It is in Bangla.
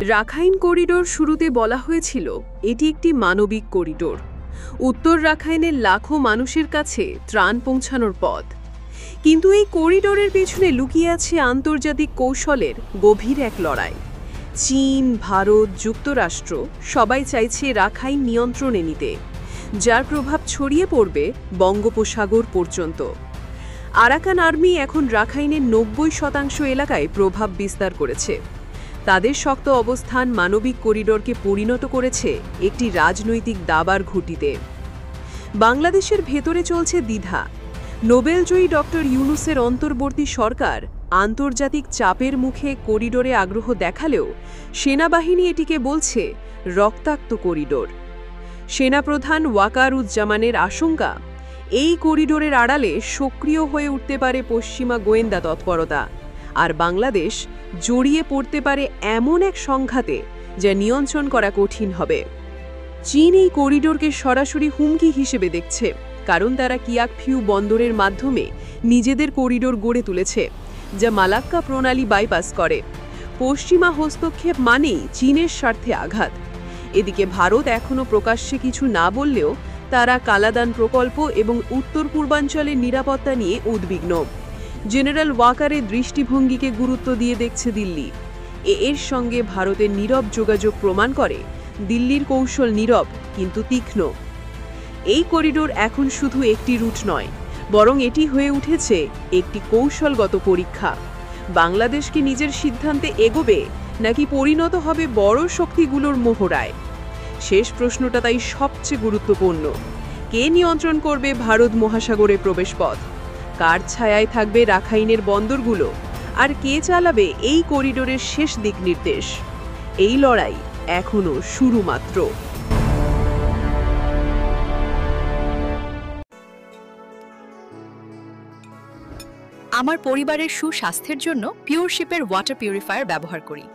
রাখাইন করিডোর শুরুতে বলা হয়েছিল এটি একটি মানবিক করিডোর, উত্তর রাখাইনের লাখো মানুষের কাছে ত্রাণ পৌঁছানোর পথ। কিন্তু এই করিডোরের পেছনে লুকিয়ে আছে আন্তর্জাতিক কৌশলের গভীর এক লড়াই। চীন, ভারত, যুক্তরাষ্ট্র সবাই চাইছে রাখাইন নিয়ন্ত্রণে নিতে, যার প্রভাব ছড়িয়ে পড়বে বঙ্গোপসাগর পর্যন্ত। আরাকান আর্মি এখন রাখাইনের ৯০% এলাকায় প্রভাব বিস্তার করেছে। তাদের শক্ত অবস্থান মানবিক করিডোরকে পরিণত করেছে একটি রাজনৈতিক দাবার ঘুঁটিতে। বাংলাদেশের ভেতরে চলছে দ্বিধা। নোবেলজয়ী ডক্টর ইউনূসের অন্তর্বর্তী সরকার আন্তর্জাতিক চাপের মুখে করিডোরে আগ্রহ দেখালেও সেনাবাহিনী এটিকে বলছে রক্তাক্ত করিডোর। সেনাপ্রধান ওয়াকারুজ্জামানের আশঙ্কা, এই করিডোরের আড়ালে সক্রিয় হয়ে উঠতে পারে পশ্চিমা গোয়েন্দা তৎপরতা, আর বাংলাদেশ জড়িয়ে পড়তে পারে এমন এক সংঘাতে যা নিয়ন্ত্রণ করা কঠিন হবে। চীন এই করিডোরকে সরাসরি হুমকি হিসেবে দেখছে, কারণ তারা কিয়াকফিউ বন্দরের মাধ্যমে নিজেদের করিডোর গড়ে তুলেছে, যা মালাক্কা প্রণালী বাইপাস করে। পশ্চিমা হস্তক্ষেপ মানেই চীনের স্বার্থে আঘাত। এদিকে ভারত এখনও প্রকাশ্যে কিছু না বললেও তারা কালাদান প্রকল্প এবং উত্তর পূর্বাঞ্চলের নিরাপত্তা নিয়ে উদ্বিগ্ন। জেনারেল ওয়াকারের দৃষ্টিভঙ্গিকে গুরুত্ব দিয়ে দেখছে দিল্লি। এর সঙ্গে ভারতের নীরব যোগাযোগ প্রমাণ করে দিল্লির কৌশল নীরব কিন্তু তীক্ষ্ণ। এই করিডোর এখন শুধু একটি রুট নয়, বরং এটি হয়ে উঠেছে একটি কৌশলগত পরীক্ষা। বাংলাদেশ কি নিজের সিদ্ধান্তে এগোবে, নাকি পরিণত হবে বড় শক্তিগুলোর মোহরায়? শেষ প্রশ্নটা তাই সবচেয়ে গুরুত্বপূর্ণ। কে নিয়ন্ত্রণ করবে ভারত মহাসাগরে প্রবেশপথ? কার ছায়ায় থাকবে রাখাইনের বন্দরগুলো? আর কে চালাবে এই করিডোরের শেষ দিক নির্দেশ? এই লড়াই এখনো শুরু মাত্র। আমার পরিবারের সুস্বাস্থ্যের জন্য পিওরশিপের ওয়াটার পিউরিফায়ার ব্যবহার করি।